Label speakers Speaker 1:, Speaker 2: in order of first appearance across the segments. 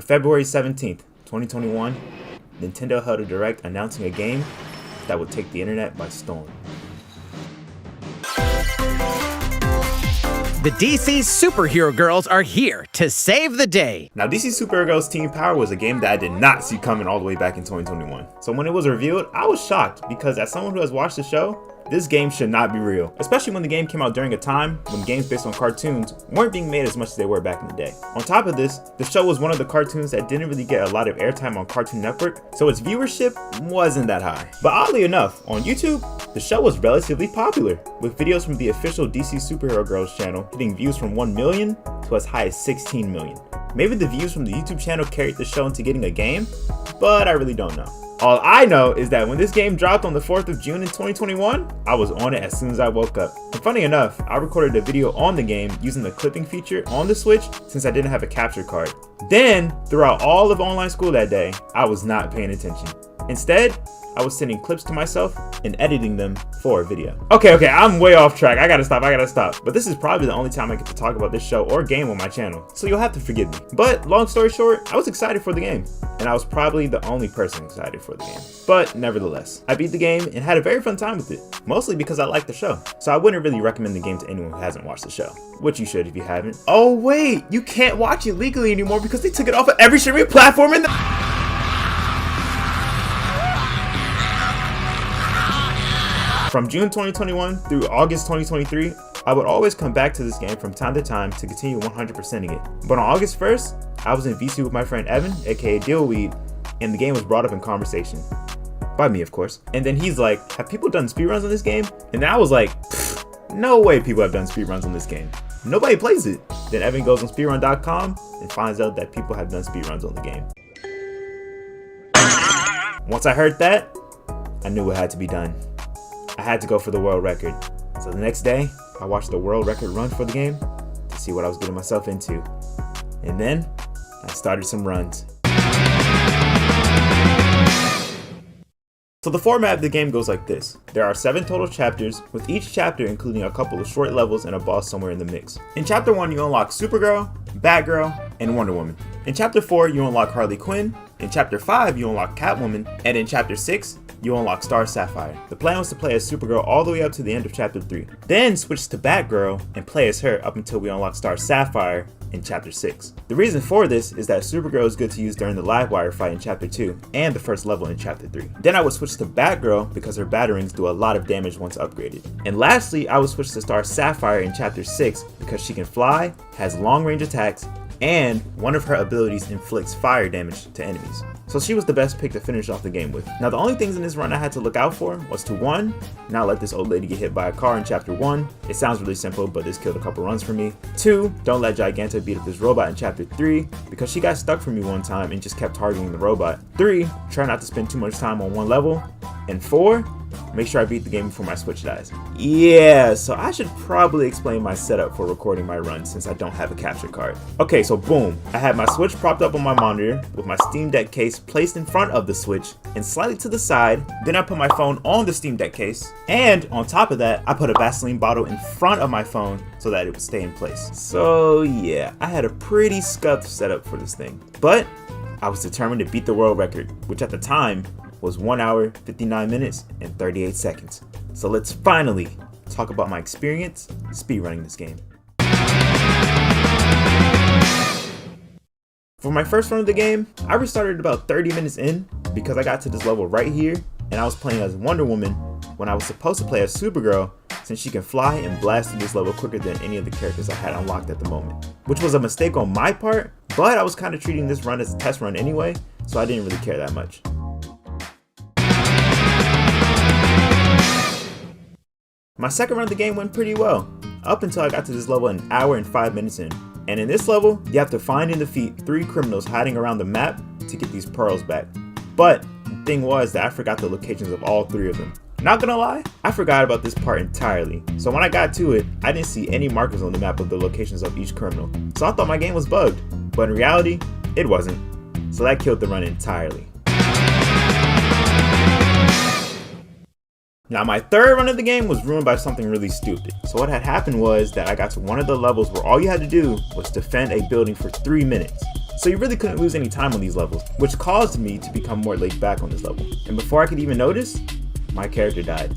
Speaker 1: On February 17th, 2021, Nintendo held a direct announcing a game that would take the internet by storm.
Speaker 2: The DC Superhero Girls are here to save the day.
Speaker 1: Now, DC Superhero Girls Team Power was a game that I did not see coming all the way back in 2021. So when it was revealed, I was shocked because as someone who has watched the show, this game should not be real, especially when the game came out during a time when games based on cartoons weren't being made as much as they were back in the day. On top of this, the show was one of the cartoons that didn't really get a lot of airtime on Cartoon Network, so its viewership wasn't that high. But oddly enough, on YouTube, the show was relatively popular, with videos from the official DC Superhero Girls channel hitting views from 1 million to as high as 16 million. Maybe the views from the YouTube channel carried the show into getting a game, but I really don't know. All I know is that when this game dropped on the 4th of June in 2021, I was on it as soon as I woke up. And funny enough, I recorded a video on the game using the clipping feature on the Switch since I didn't have a capture card. Then, throughout all of online school that day, I was not paying attention. Instead, I was sending clips to myself and editing them for a video. Okay, I'm way off track. I gotta stop. But this is probably the only time I get to talk about this show or game on my channel, so you'll have to forgive me. But long story short, I was excited for the game, and I was probably the only person excited for the game. But nevertheless, I beat the game and had a very fun time with it, mostly because I liked the show. So I wouldn't really recommend the game to anyone who hasn't watched the show, which you should if you haven't. Oh wait, you can't watch it legally anymore because they took it off of every streaming platform in the... From June 2021 through August 2023, I would always come back to this game from time to time to continue 100%ing it. But on August 1st, I was in VC with my friend Evan, aka Dealweed, and the game was brought up in conversation. By me, of course. And then he's like, have people done speedruns on this game? And then I was like, no way people have done speedruns on this game. Nobody plays it. Then Evan goes on speedrun.com and finds out that people have done speedruns on the game. Once I heard that, I knew what had to be done. I had to go for the world record. So the next day, I watched the world record run for the game to see what I was getting myself into. And then, I started some runs. So the format of the game goes like this. There are 7 total chapters, with each chapter including a couple of short levels and a boss somewhere in the mix. In chapter 1, you unlock Supergirl, Batgirl, and Wonder Woman. In chapter 4, you unlock Harley Quinn. In chapter 5, you unlock Catwoman. And in chapter 6, you unlock Star Sapphire. The plan was to play as Supergirl all the way up to the end of chapter 3. Then switch to Batgirl and play as her up until we unlock Star Sapphire in chapter 6. The reason for this is that Supergirl is good to use during the Livewire fight in chapter 2 and the first level in chapter 3. Then I would switch to Batgirl because her batarangs do a lot of damage once upgraded. And lastly, I would switch to Star Sapphire in chapter 6 because she can fly, has long range attacks, and one of her abilities inflicts fire damage to enemies. So she was the best pick to finish off the game with. Now the only things in this run I had to look out for was to 1, not let this old lady get hit by a car in chapter 1. It sounds really simple, but this killed a couple runs for me. 2, don't let Giganta beat up this robot in chapter 3 because she got stuck for me one time and just kept targeting the robot. 3, try not to spend too much time on one level. And 4, make sure I beat the game before my Switch dies. Yeah, so I should probably explain my setup for recording my run since I don't have a capture card. Okay, so boom, I had my Switch propped up on my monitor with my Steam Deck case placed in front of the Switch and slightly to the side. Then I put my phone on the Steam Deck case, and on top of that, I put a Vaseline bottle in front of my phone so that it would stay in place. So yeah, I had a pretty scuffed setup for this thing, but I was determined to beat the world record, which at the time was 1 hour, 59 minutes, and 38 seconds. So let's finally talk about my experience speedrunning this game. For my first run of the game, I restarted about 30 minutes in because I got to this level right here and I was playing as Wonder Woman when I was supposed to play as Supergirl since she can fly and blast through this level quicker than any of the characters I had unlocked at the moment. Which was a mistake on my part, but I was kind of treating this run as a test run anyway, so I didn't really care that much. My second run of the game went pretty well, up until I got to this level an hour and 5 minutes in. And in this level, you have to find and defeat 3 criminals hiding around the map to get these pearls back. But the thing was that I forgot the locations of all 3 of them. Not gonna lie, I forgot about this part entirely. So when I got to it, I didn't see any markers on the map of the locations of each criminal. So I thought my game was bugged, but in reality, it wasn't. So that killed the run entirely. Now my third run of the game was ruined by something really stupid. So what had happened was that I got to one of the levels where all you had to do was defend a building for 3 minutes. so you really couldn't lose any time on these levels, which caused me to become more laid back on this level. And before I could even notice, my character died,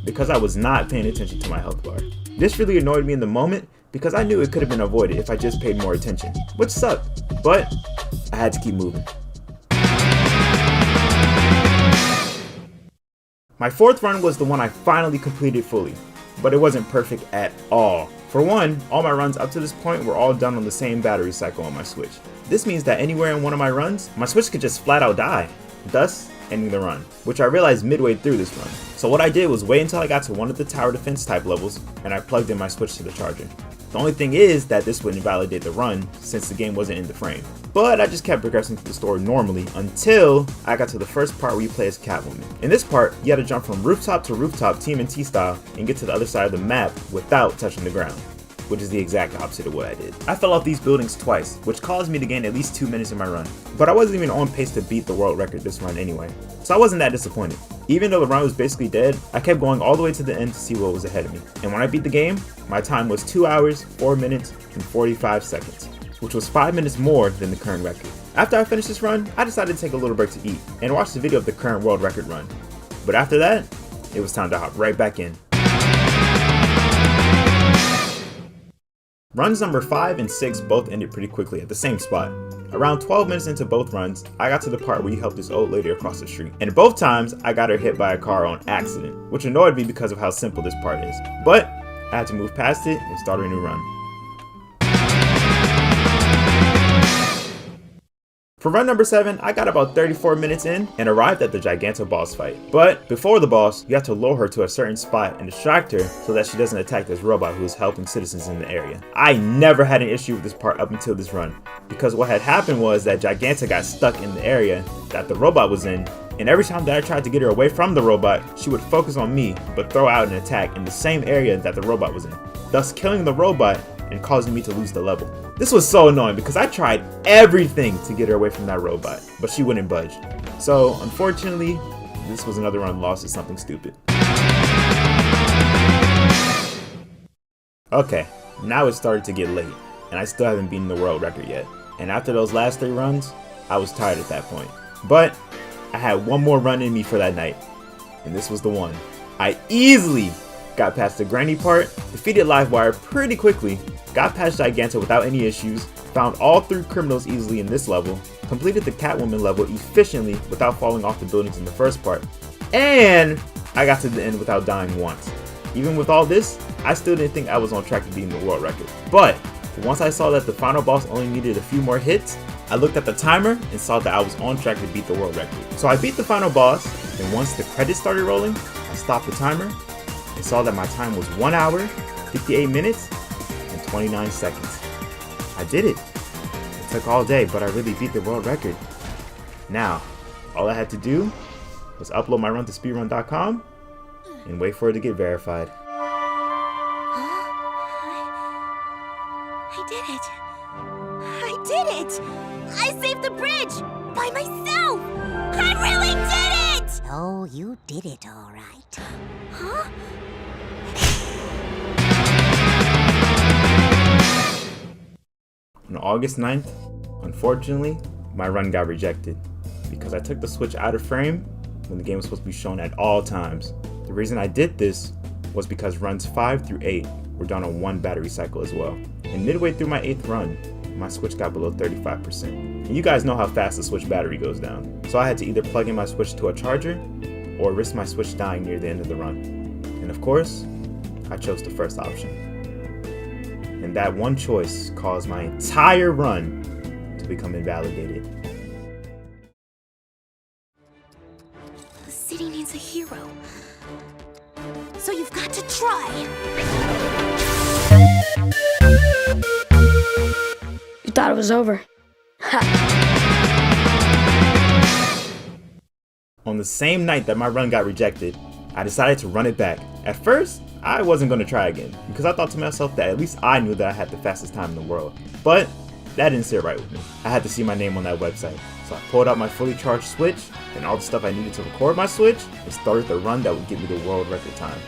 Speaker 1: because I was not paying attention to my health bar. This really annoyed me in the moment, because I knew it could have been avoided if I just paid more attention, which sucked, but I had to keep moving. My fourth run was the one I finally completed fully, but it wasn't perfect at all. For one, all my runs up to this point were all done on the same battery cycle on my Switch. This means that anywhere in one of my runs, my Switch could just flat out die, thus ending the run, which I realized midway through this run. So what I did was wait until I got to one of the tower defense type levels, and I plugged in my Switch to the charger. The only thing is that this would invalidate the run since the game wasn't in the frame. But I just kept progressing through the story normally until I got to the first part where you play as Catwoman. In this part, you had to jump from rooftop to rooftop TMNT style and get to the other side of the map without touching the ground, which is the exact opposite of what I did. I fell off these buildings twice, which caused me to gain at least 2 minutes in my run. But I wasn't even on pace to beat the world record this run anyway, so I wasn't that disappointed. Even though the run was basically dead, I kept going all the way to the end to see what was ahead of me. And when I beat the game, my time was 2 hours, 4 minutes, and 45 seconds, which was 5 minutes more than the current record. After I finished this run, I decided to take a little break to eat and watch the video of the current world record run. But after that, it was time to hop right back in. Runs number 5 and 6 both ended pretty quickly at the same spot. Around 12 minutes into both runs, I got to the part where you help this old lady across the street. And both times, I got her hit by a car on accident, which annoyed me because of how simple this part is. But I had to move past it and start a new run. For run number 7, I got about 34 minutes in and arrived at the Giganto boss fight. But before the boss, you have to lure her to a certain spot and distract her so that she doesn't attack this robot who is helping citizens in the area. I never had an issue with this part up until this run, because what had happened was that Giganto got stuck in the area that the robot was in, and every time that I tried to get her away from the robot, she would focus on me but throw out an attack in the same area that the robot was in, thus killing the robot and causing me to lose the level. This was so annoying because I tried everything to get her away from that robot, but she wouldn't budge. So unfortunately, this was another run lost to something stupid. Okay, now it started to get late, and I still haven't beaten the world record yet. And after those last 3 runs, I was tired at that point. But I had one more run in me for that night, and this was the one. I easily got past the granny part, defeated Livewire pretty quickly, got past Giganto without any issues, found all 3 criminals easily in this level, completed the Catwoman level efficiently without falling off the buildings in the first part, and I got to the end without dying once. Even with all this, I still didn't think I was on track to beating the world record. But once I saw that the final boss only needed a few more hits, I looked at the timer and saw that I was on track to beat the world record. So I beat the final boss, and once the credits started rolling, I stopped the timer and saw that my time was 1 hour, 58 minutes, and 29 seconds. I did it. It took all day, but I really beat the world record. Now, all I had to do was upload my run to speedrun.com and wait for it to get verified.
Speaker 3: I did it! I did it! I saved the bridge! By myself! I really did it!
Speaker 4: Oh, you did it all right.
Speaker 3: Huh?
Speaker 1: On August 9th, unfortunately, my run got rejected because I took the Switch out of frame when the game was supposed to be shown at all times. The reason I did this was because runs 5 through 8 were done on 1 battery cycle as well. And midway through my 8th run, my Switch got below 35%. And you guys know how fast the Switch battery goes down. So I had to either plug in my Switch to a charger or risk my Switch dying near the end of the run. And of course, I chose the first option. And that one choice caused my entire run to become invalidated.
Speaker 3: The city needs a hero. So you've got to try.
Speaker 5: You thought it was over.
Speaker 1: On the same night that my run got rejected, I decided to run it back. At first, I wasn't going to try again, because I thought to myself that at least I knew that I had the fastest time in the world. But that didn't sit right with me. I had to see my name on that website. So I pulled out my fully charged Switch and all the stuff I needed to record my Switch and started the run that would get me the world record time.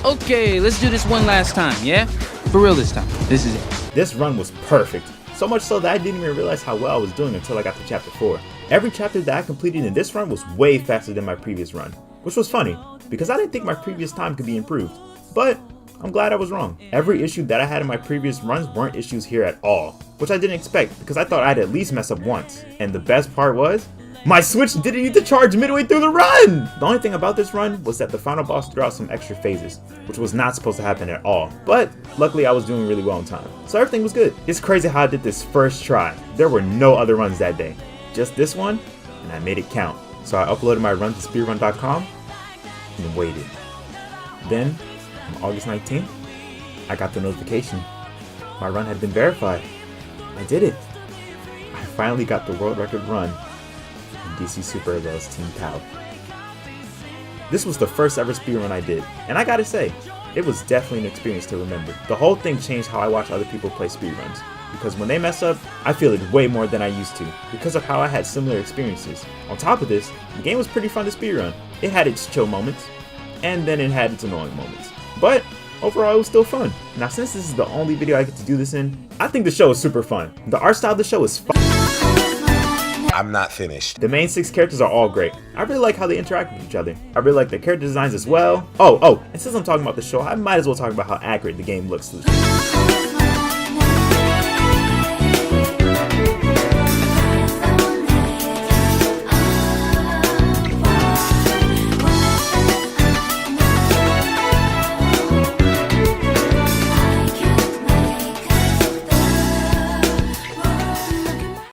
Speaker 6: Okay, let's do this one last time, yeah? For real this time. This is it.
Speaker 1: This run was perfect, So much so that I didn't even realize how well I was doing until I got to chapter 4. Every chapter that I completed in this run was way faster than my previous run, which was funny, because I didn't think my previous time could be improved. But I'm glad I was wrong. Every issue that I had in my previous runs weren't issues here at all, which I didn't expect because I thought I'd at least mess up once. And the best part was, my Switch didn't need to charge midway through the run! The only thing about this run was that the final boss threw out some extra phases, which was not supposed to happen at all. But luckily I was doing really well on time, so everything was good. It's crazy how I did this first try. There were no other runs that day. Just this one, and I made it count. So I uploaded my run to speedrun.com and waited. Then, on August 19th, I got the notification. My run had been verified. I did it. I finally got the world record run in DC Super Heroes Team Cow. This was the first ever speedrun I did, and I gotta say, it was definitely an experience to remember. The whole thing changed how I watch other people play speedruns, because when they mess up, I feel it way more than I used to, because of how I had similar experiences. On top of this, the game was pretty fun to speedrun. It had its chill moments, and then it had its annoying moments. But overall, it was still fun. Now, since this is the only video I get to do this in, I think the show is super fun. The art style of the show is fun.
Speaker 6: I'm not finished.
Speaker 1: The main 6 characters are all great. I really like how they interact with each other. I really like their character designs as well. Oh, and since I'm talking about the show, I might as well talk about how accurate the game looks.